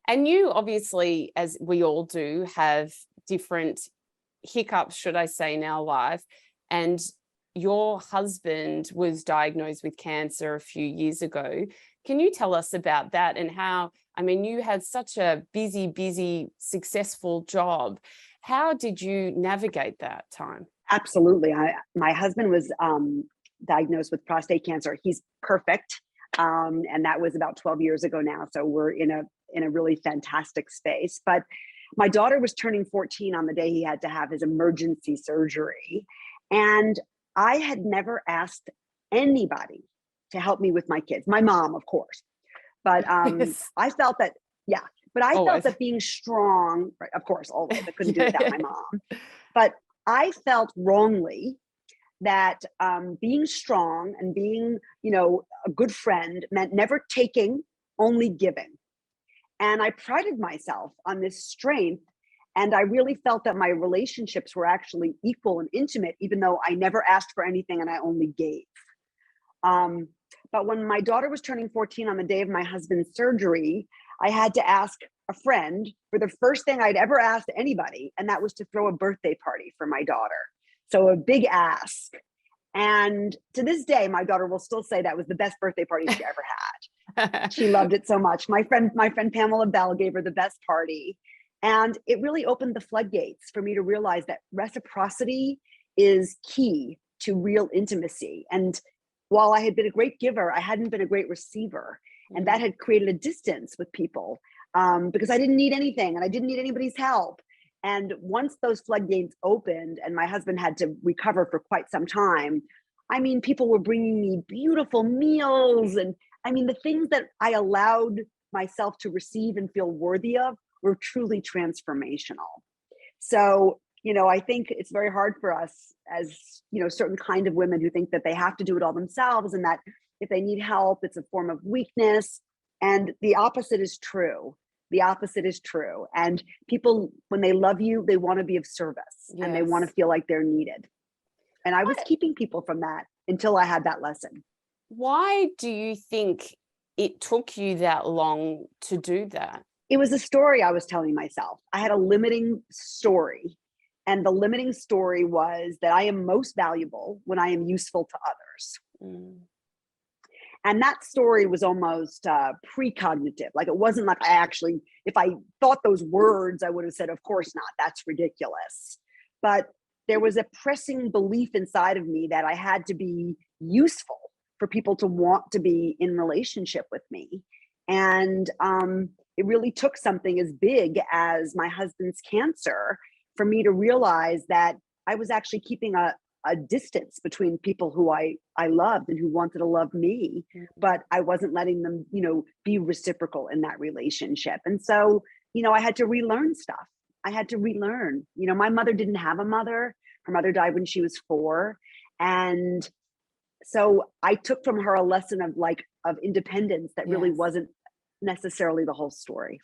And you obviously, as we all do, have different hiccups, should I say, in our life. And your husband was diagnosed with cancer a few years ago. Can you tell us about that and how, I mean, you had such a busy, successful job. How did you navigate that time? Absolutely. My husband was diagnosed with prostate cancer. He's perfect. And that was about 12 years ago now. So we're in a really fantastic space. But my daughter was turning 14 on the day he had to have his emergency surgery. And I had never asked anybody to help me with my kids. My mom, of course. But Yes. I felt that, yeah, but I Always. felt that being strong, right, of course, always, I couldn't do it without my Yeah. mom. But I felt wrongly that being strong and being, a good friend meant never taking, only giving. And I prided myself on this strength. And I really felt that my relationships were actually equal and intimate, even though I never asked for anything and I only gave. Um, but when my daughter was turning 14 on the day of my husband's surgery, I had to ask a friend for the first thing I'd ever asked anybody, and that was to throw a birthday party for my daughter. So a big ask. And to this day, my daughter will still say that was the best birthday party she ever had. She loved it so much. My friend Pamela Bell gave her the best party. And it really opened the floodgates for me to realize that reciprocity is key to real intimacy. And while I had been a great giver, I hadn't been a great receiver. And that had created a distance with people because I didn't need anything and I didn't need anybody's help. And once those floodgates opened and my husband had to recover for quite some time, I mean, people were bringing me beautiful meals. And I mean, the things that I allowed myself to receive and feel worthy of were truly transformational. So, I think it's very hard for us as, certain kind of women who think that they have to do it all themselves and that if they need help, it's a form of weakness. And the opposite is true. The opposite is true. And people, when they love you, they want to be of service and they want to feel like they're needed. And I was keeping people from that until I had that lesson. Why do you think it took you that long to do that? It was a story I was telling myself. I had a limiting story. And the limiting story was that I am most valuable when I am useful to others. Mm. And that story was almost precognitive. Like it wasn't like I actually, if I thought those words, I would have said, of course not, that's ridiculous. But there was a pressing belief inside of me that I had to be useful for people to want to be in relationship with me. And it really took something as big as my husband's cancer for me to realize that I was actually keeping a distance between people who I loved and who wanted to love me, but I wasn't letting them, be reciprocal in that relationship. And so, I had to relearn stuff. I had to relearn, my mother didn't have a mother. Her mother died when she was 4. And so I took from her a lesson of independence that really wasn't necessarily the whole story.